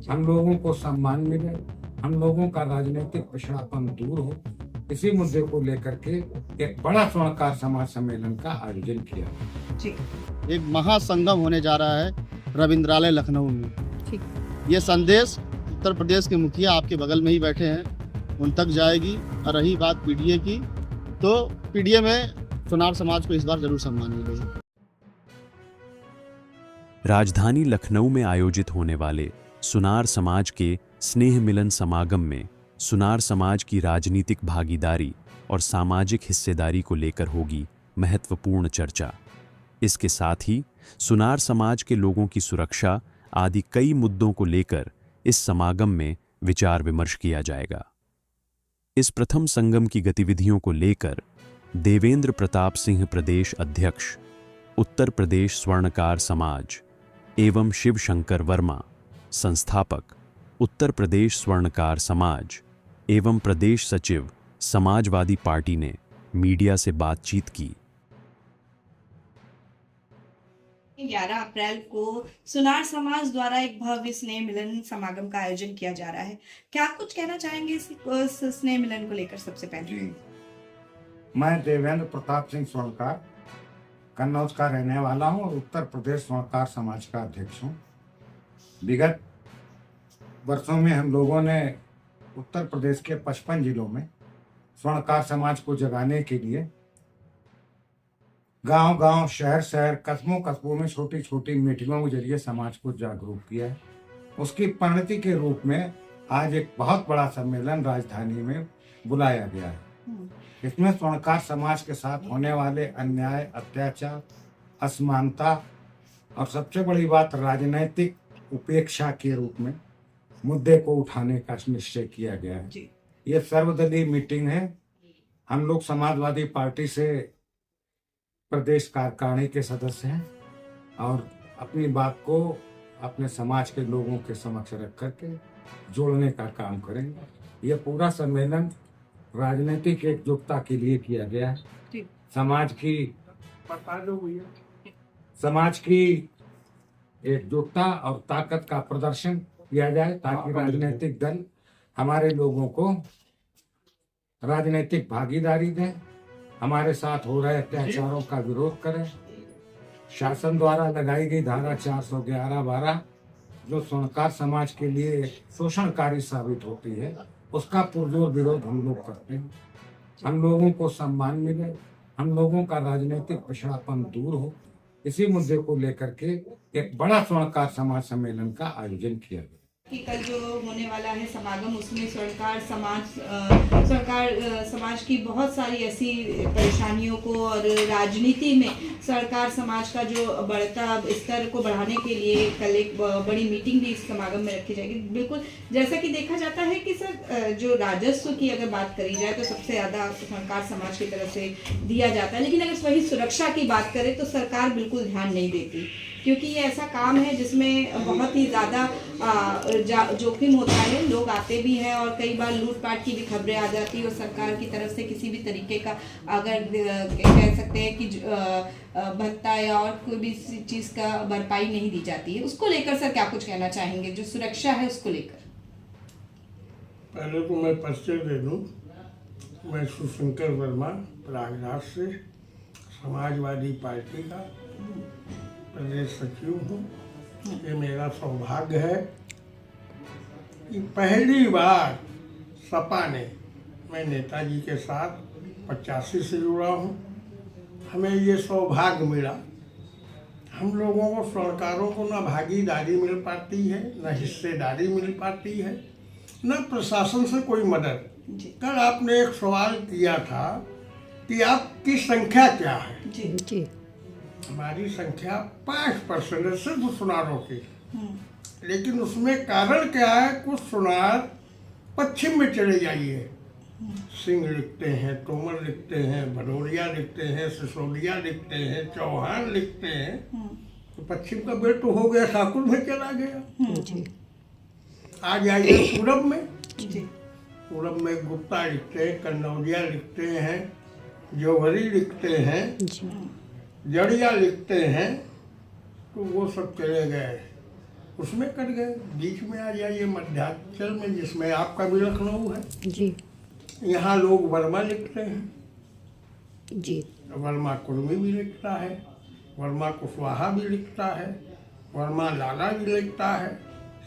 हम लोगों को सम्मान मिले, हम लोगों का राजनीतिक पिछड़ापन दूर हो, इसी मुद्दे को लेकर के एक बड़ा स्वर्णकार समाज सम्मेलन का आयोजन किया। ठीक एक महासंगम होने जा रहा है रविंद्रालय लखनऊ में। ठीक ये संदेश उत्तर प्रदेश के मुखिया आपके बगल में ही बैठे हैं, उन तक जाएगी। और रही बात पीडीए की, तो पीडीए में सुनार समाज को इस बार जरूर सम्मान मिलेगा। राजधानी लखनऊ में आयोजित होने वाले सुनार समाज के स्नेह मिलन समागम में सुनार समाज की राजनीतिक भागीदारी और सामाजिक हिस्सेदारी को लेकर होगी महत्वपूर्ण चर्चा। इसके साथ ही सुनार समाज के लोगों की सुरक्षा आदि कई मुद्दों को लेकर इस समागम में विचार विमर्श किया जाएगा। इस प्रथम संगम की गतिविधियों को लेकर देवेंद्र प्रताप सिंह प्रदेश अध्यक्ष, उत्तर प्रदेश स्वर्णकार समाज एवं शिव शंकर वर्मा संस्थापक, उत्तर प्रदेश स्वर्णकार समाज एवं प्रदेश सचिव समाजवादी पार्टी ने मीडिया से बातचीत की। 11 अप्रैल को सुनार समाज द्वारा एक भव्य स्नेह मिलन समागम का आयोजन किया जा रहा है। क्या कुछ कहना चाहेंगे इस स्नेह मिलन को लेकर? सबसे पहले जी, मैं देवेंद्र प्रताप सिंह स्वर्णकार कन्नौज का रहने वाला हूँ और उत्तर प्रदेश स्वर्णकार समाज का अध्यक्ष हूँ। विगत वर्षों में हम लोगों ने उत्तर प्रदेश के 55 जिलों में स्वर्णकार समाज को जगाने के लिए गांव-गांव, शहर-शहर, कस्बों में छोटी छोटी मीटिंगों के जरिए समाज को जागरूक किया है। उसकी परिणति के रूप में आज एक बहुत बड़ा सम्मेलन राजधानी में बुलाया गया है। इसमें स्वर्णकार समाज के साथ होने वाले अन्याय, अत्याचार, असमानता और सबसे बड़ी बात राजनैतिक उपेक्षा के रूप में मुद्दे को उठाने का निश्चय किया गया है। ये सर्वदलीय मीटिंग है। हम लोग समाजवादी पार्टी से प्रदेश कार्यकारिणी के सदस्य हैं और अपनी बात को अपने समाज के लोगों के समक्ष रख करके जोड़ने का काम करेंगे। ये पूरा सम्मेलन राजनीतिक एकजुटता के लिए किया गया है। समाज की एकजुटता और ताकत का प्रदर्शन किया जाए ताकि राजनीतिक दल हमारे लोगों को राजनीतिक भागीदारी दें, हमारे साथ हो रहे अत्याचारों का विरोध करें। शासन द्वारा लगाई गई धारा 411-12 जो स्वर्णकार समाज के लिए शोषणकारी साबित होती है, उसका पुरजोर विरोध हम लोग करते हैं। हम लोगों को सम्मान मिले, हम लोगों का राजनीतिक पिछड़ापन दूर हो, इसी मुद्दे को लेकर के एक बड़ा स्वर्णकार समाज सम्मेलन का आयोजन किया गया। कि कल जो होने वाला है समागम, उसमें स्वर्णकार समाज की बहुत सारी ऐसी परेशानियों को और राजनीति में स्वर्णकार समाज का जो बढ़ता स्तर को बढ़ाने के लिए कल एक बड़ी मीटिंग भी इस समागम में रखी जाएगी। बिल्कुल जैसा कि देखा जाता है कि सर जो राजस्व की अगर बात करी जाए तो सबसे ज़्यादा स्वर्णकार समाज की तरफ से दिया जाता है, लेकिन अगर वही सुरक्षा की बात करें तो सरकार बिल्कुल ध्यान नहीं देती, क्योंकि ये ऐसा काम है जिसमें बहुत ही ज़्यादा जोखिम होता है। लोग आते भी हैं और कई बार लूटपाट की भी खबरें आ जाती है और सरकार की तरफ से किसी भी तरीके का अगर कह सकते हैं कि भत्ता या और कोई भी चीज़ का भरपाई नहीं दी जाती है। उसको लेकर सर क्या कुछ कहना चाहेंगे, जो सुरक्षा है उसको लेकर? पहले तो मैं परिचय दे दूँ। मैं शिव शंकर वर्मा प्रयागराज से समाजवादी पार्टी का प्रदेश सचिव हूँ। ये मेरा सौभाग्य है कि पहली बार सपा ने, मैं नेताजी के साथ 85 से जुड़ा हूँ, हमें ये सौभाग्य मिला। हम लोगों को स्वर्णकारों को न भागीदारी मिल पाती है, न हिस्सेदारी मिल पाती है, न प्रशासन से कोई मदद। कल आपने एक सवाल किया था कि आपकी संख्या क्या है। जी। हमारी संख्या 5% है सिर्फ सुनारों की, लेकिन उसमें कारण क्या है? कुछ सुनार पश्चिम में चले जाइए, सिंह लिखते हैं, तोमर लिखते हैं, भदौरिया लिखते हैं, सिसोदिया लिखते हैं, चौहान लिखते हैं, तो पश्चिम का बेल्ट तो हो गया, ठाकुर में चला गया। आ जाइए पूरब में, पूरब में गुप्ता लिखते हैं, कन्नौजिया लिखते हैं, जौहरी लिखते हैं, जड़िया लिखते हैं, तो वो सब चले गए। उसमें कट गए। बीच में आ जाइए मध्यांचल में, जिसमें आपका भी लखनऊ है, जी यहाँ लोग वर्मा लिखते हैं, जी वर्मा कुर्मी भी लिखता है, वर्मा कुशवाहा भी लिखता है, वर्मा लाला भी लिखता है,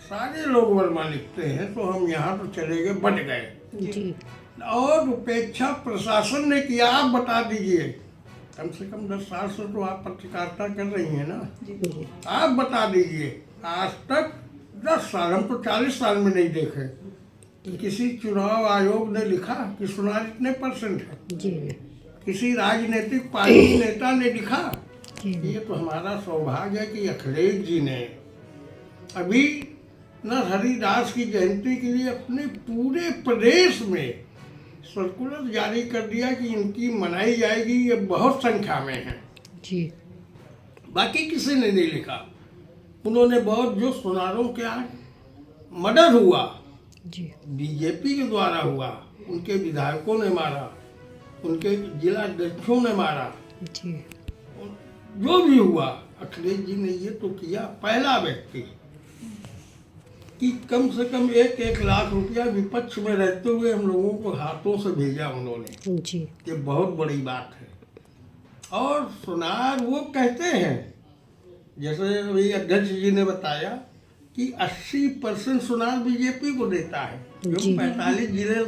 सारे लोग वर्मा लिखते हैं। तो हम यहाँ तो चले गए, बट गए। जी और उपेक्षा प्रशासन ने किया। आप बता दीजिए, कम से कम 10 साल से तो आप पत्रकारिता कर रही हैं ना, जी आप बता दीजिए आज तक 10 साल, हम तो 40 साल में नहीं देखे कि किसी चुनाव आयोग ने लिखा कि सुनार इतने % है, जी किसी राजनीतिक पार्टी नेता ने लिखा। जी ये तो हमारा सौभाग्य है कि अखिलेश जी ने अभी नरहरि दास की जयंती के लिए अपने पूरे प्रदेश में सर्कुलर जारी कर दिया कि इनकी मनाई जाएगी, ये बहुत संख्या में है। जी बाकी किसी ने नहीं लिखा। उन्होंने बहुत जो सुनारों के आज मर्डर हुआ, जी बीजेपी के द्वारा हुआ, उनके विधायकों ने मारा, उनके जिला अध्यक्षों ने मारा, जी जो भी हुआ, अखिलेश जी ने ये तो किया, पहला व्यक्ति कि कम से कम 1-1 लाख रुपया विपक्ष में रहते हुए हम लोगों को हाथों से भेजा उन्होंने। जी ये बहुत बड़ी बात है। और सुनार वो कहते हैं, जैसे अभी अध्यक्ष जी ने बताया कि 80% सुनार बीजेपी को देता है। जो जी। 45 जिले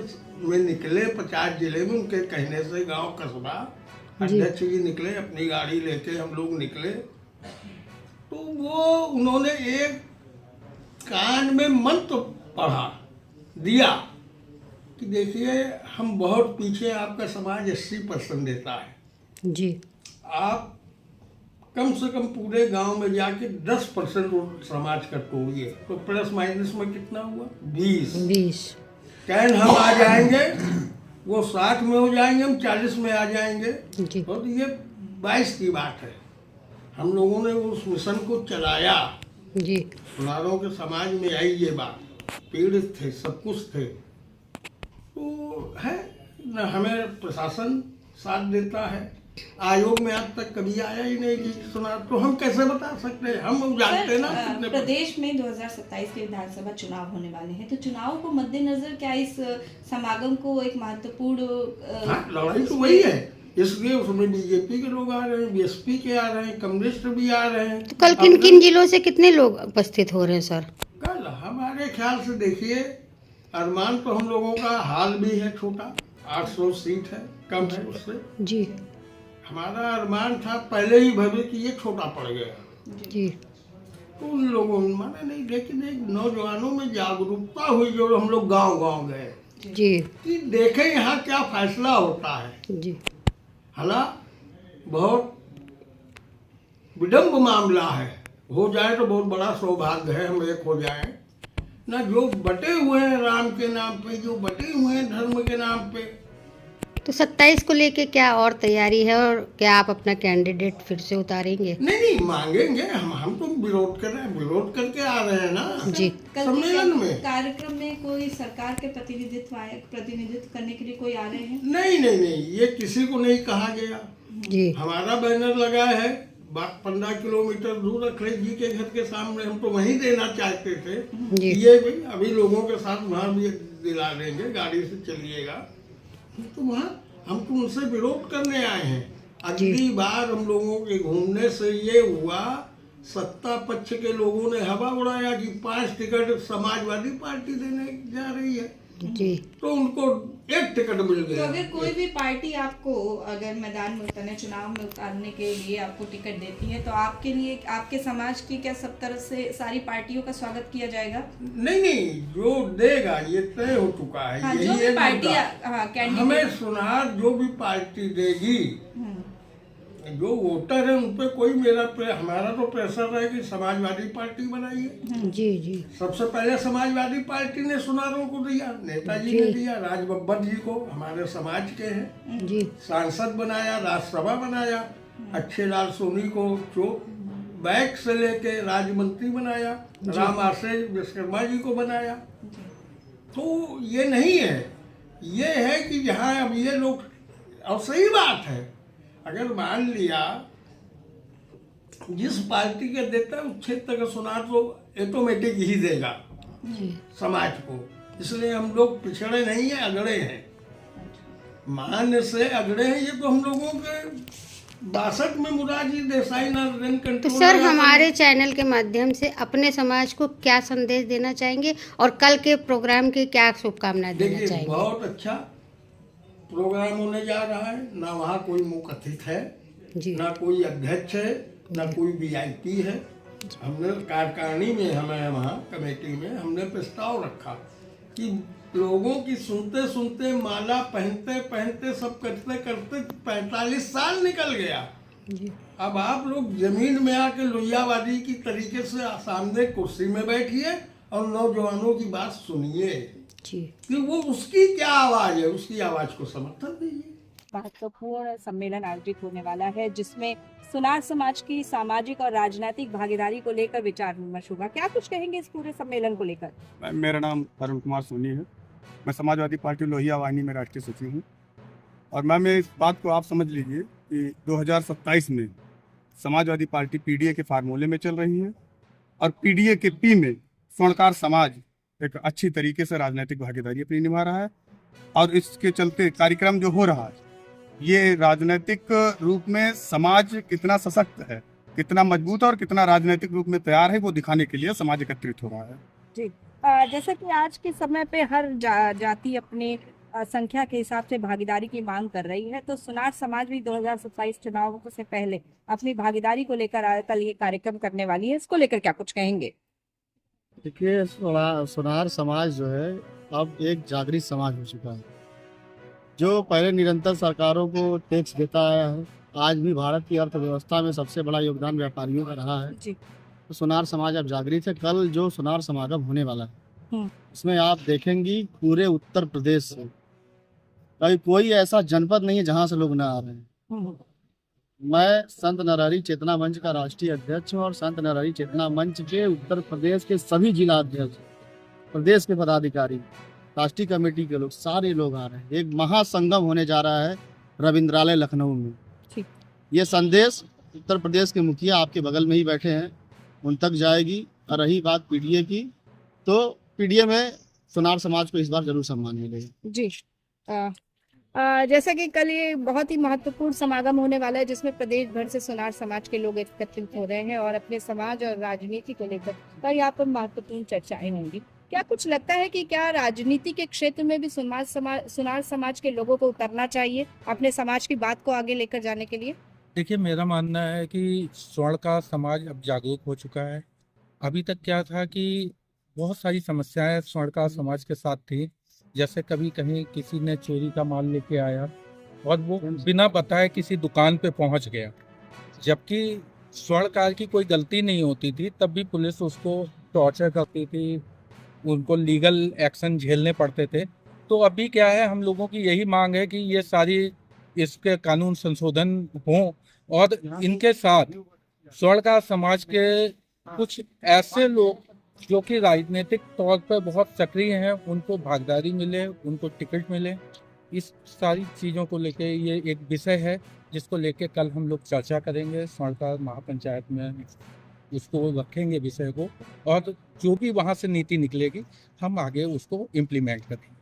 में निकले, 50 जिले में उनके कहने से गांव कस्बा, जी। अध्यक्ष जी निकले अपनी गाड़ी लेके, हम लोग निकले, तो वो उन्होंने एक कान में मंत्र पढ़ा दिया कि देखिए हम बहुत पीछे, आपका समाज 80% देता है, जी आप कम से कम पूरे गांव में जाके 10% समाज का तोड़िए, तो प्लस माइनस में कितना हुआ? 20। कैन हम आ जाएंगे, वो 60 में हो जाएंगे, हम 40 में आ जाएंगे। जी और ये 22 की बात है। हम लोगों ने उस मिशन को चलाया। जी सुनारों के समाज में आई ये बात, पीड़ित थे, सब कुछ थे, तो है न, हमें प्रशासन साथ देता है। आयोग में आज तक कभी आया ही नहीं कि सुनार, तो हम कैसे बता सकते हैं? हम जानते ना सर, कितने प्रदेश में 2027 के विधानसभा चुनाव होने वाले हैं, तो चुनाव को मद्देनजर क्या इस समागम को एक महत्वपूर्ण हाँ, लड़ाई तो वही है, इसलिए उसमें बीजेपी के लोग आ रहे हैं, बीएसपी के आ रहे हैं, कम्युनिस्ट भी आ रहे हैं। तो कल किन किन जिलों से कितने लोग उपस्थित हो रहे हैं सर? कल हमारे ख्याल से देखिए, अरमान तो हम लोगों का हाल भी है छोटा, 800 सीट है, कम है उससे। जी हमारा अरमान था पहले ही भव्य कि ये छोटा पड़ गया, जी तो उन लोगों ने माना नहीं। लेकिन एक नौजवानों में जागरूकता हुई, जो हम लोग गांव गांव गए जी कि देखें यहाँ क्या फैसला होता है। जी हालांकि बहुत विडम्ब मामला है, हो जाए तो बहुत बड़ा सौभाग्य है, हम एक हो जाए ना। जो बटे हुए हैं राम के नाम पे, जो बटे हुए हैं धर्म के नाम पे। तो 27 को लेके क्या और तैयारी है, और क्या आप अपना कैंडिडेट फिर से उतारेंगे? नहीं मांगेंगे, हम तो विरोध कर रहे हैं, विरोध करके आ रहे हैं ना जी कल सम्मेलन में। कार्यक्रम में कोई सरकार के प्रतिनिधित्व करने के लिए कोई आ रहे हैं? नहीं, ये किसी को नहीं कहा गया। जी हमारा बैनर लगा है 15 किलोमीटर दूर अखिलेश जी के घर के सामने, हम तो वहीं देना चाहते थे। जी ये भी अभी लोगों के साथ वहाँ भी दिला देंगे, गाड़ी से चलिएगा। तो वहाँ हम तो उनसे विरोध करने आए हैं। अगली बार हम लोगों के घूमने से ये हुआ, सत्ता पक्ष के लोगों ने हवा उड़ाया कि 5 टिकट समाजवादी पार्टी देने जा रही है, जी तो उनको 1 टिकट मिल तो गया। अगर कोई भी पार्टी आपको अगर मैदान में उतरने, चुनाव में उतारने के लिए आपको टिकट देती है, तो आपके लिए, आपके समाज की क्या सब तरह से सारी पार्टियों का स्वागत किया जाएगा? नहीं, जो देगा ये तय हो चुका है। हाँ, यही जो भी एक पार्टी मुद्दा। कैंडिडेट हमें सुनार जो भी पार्टी देगी, जो वोटर है उन पे कोई हमारा तो प्रेशर है कि समाजवादी पार्टी बनाइए। जी जी सबसे पहले समाजवादी पार्टी ने सुनारों को दिया, नेताजी ने दिया, राज बब्बर जी को, हमारे समाज के हैं, जी सांसद बनाया, राज्यसभा बनाया, अच्छे लाल सोनी को बैग से लेके राज्य मंत्री बनाया, राम आश्रय विश्वकर्मा जी को बनाया। तो ये नहीं है, ये है कि जहाँ अब ये लोग, और सही बात है, अगर मान लिया जिस पार्टी के देता है उस क्षेत्र का सुनार तो ऑटोमेटिक ही देगा जी समाज को। इसलिए हम लोग पिछड़े नहीं हैं, अगड़े हैं, मान से अगड़े हैं। ये तो हम लोगों के 62 में मुरारजी देसाई नरेंद्र तो कंट्रोल सर लगा था। हमारे चैनल के माध्यम से अपने समाज को क्या संदेश देना चाहेंगे और कल के प्रोग्राम की क्या शुभकामनाएं देना देखिए चाहेंगे? बहुत अच्छा प्रोग्राम होने जा रहा है। ना वहाँ कोई मुख्य अतिथि है, जी ना कोई अध्यक्ष है, ना कोई वीआईपी है। हमने कार्यकारिणी में, हमें वहाँ कमेटी में हमने प्रस्ताव रखा कि लोगों की सुनते सुनते, माला पहनते पहनते, सब करते करते 45 साल निकल गया। जी अब आप लोग जमीन में आके लोहियावादी की तरीके से सामने कुर्सी में बैठिए और नौजवानों की बात सुनिए जी कि वो उसकी क्या आवाज है, उसकी आवाज को समर्थन दीजिए। महत्वपूर्ण सम्मेलन आयोजित होने वाला है जिसमें सुनार समाज की सामाजिक और राजनीतिक भागीदारी को लेकर विचार विमर्श होगा। क्या कुछ कहेंगे इस पूरे सम्मेलन को लेकर? मेरा नाम अरुण कुमार सोनी है। मैं समाजवादी पार्टी लोहिया वाहिनी में राष्ट्रीय सचिव हूँ। और मैम इस बात को आप समझ लीजिए कि 2027 में समाजवादी पार्टी पीडीए के फार्मूले में चल रही है और पीडीए के पी में स्वर्णकार समाज एक अच्छी तरीके से राजनीतिक भागीदारी अपनी निभा रहा है। और इसके चलते कार्यक्रम जो हो रहा है, ये राजनीतिक रूप में समाज कितना सशक्त है, कितना मजबूत और कितना राजनीतिक रूप में तैयार है, वो दिखाने के लिए समाज एकत्रित हो रहा है। जी जैसा कि आज के समय पे हर जाति अपने संख्या के हिसाब से भागीदारी की मांग कर रही है, तो सुनार समाज भी 2027 चुनावों से पहले अपनी भागीदारी को लेकर कल ये कार्यक्रम करने वाली है। इसको लेकर क्या कुछ कहेंगे? देखिए सुनार समाज जो है अब एक जागृत समाज हो चुका है, जो पहले निरंतर सरकारों को टैक्स देता आया है। आज भी भारत की अर्थव्यवस्था में सबसे बड़ा योगदान व्यापारियों का रहा है। जी तो सुनार समाज अब जागृत है। कल जो सुनार समागम होने वाला है, इसमें आप देखेंगी पूरे उत्तर प्रदेश से कहीं कोई ऐसा जनपद नहीं है जहाँ से लोग ना आ रहे हैं। मैं संत नरहरि चेतना मंच का राष्ट्रीय अध्यक्ष हूँ और संत नरहरि चेतना मंच के उत्तर प्रदेश के सभी जिला अध्यक्ष, प्रदेश के पदाधिकारी, राष्ट्रीय कमेटी के लोग, सारे लोग आ रहे हैं। एक महासंगम होने जा रहा है रविंद्रालय लखनऊ में। ठीक। ये संदेश उत्तर प्रदेश के मुखिया आपके बगल में ही बैठे हैं, उन तक जाएगी। और रही बात पीडीए की, तो पीडीए में सुनार समाज को इस बार जरूर सम्मान मिलेगा। जी जैसा कि कल ये बहुत ही महत्वपूर्ण समागम होने वाला है जिसमें प्रदेश भर से सुनार समाज के लोग एकत्रित हो रहे हैं और अपने समाज और राजनीति को लेकर कल यहाँ पर महत्वपूर्ण चर्चाएं होंगी। क्या कुछ लगता है कि क्या राजनीति के क्षेत्र में भी सुनार समाज के लोगों को उतरना चाहिए अपने समाज की बात को आगे लेकर जाने के लिए? देखिए, मेरा मानना है कि स्वर्णकार समाज अब जागरूक हो चुका है। अभी तक क्या था कि बहुत सारी समस्याएं स्वर्णकार समाज के साथ थी, जैसे कभी कहीं किसी ने चोरी का माल लेके आया और वो बिना बताए किसी दुकान पे पहुंच गया, जबकि स्वर्णकार की कोई गलती नहीं होती थी, तब भी पुलिस उसको टॉर्चर करती थी, उनको लीगल एक्शन झेलने पड़ते थे। तो अभी क्या है, हम लोगों की यही मांग है कि ये सारी इसके कानून संशोधन हों और इनके साथ स्वर्णकार समाज के कुछ ऐसे लोग जो कि राजनीतिक तौर पर बहुत सक्रिय हैं, उनको भागीदारी मिले, उनको टिकट मिले। इस सारी चीज़ों को लेके ये एक विषय है जिसको लेके कल हम लोग चर्चा करेंगे स्वर्णकार महापंचायत में, उसको रखेंगे विषय को, और जो भी वहाँ से नीति निकलेगी हम आगे उसको इम्प्लीमेंट करेंगे।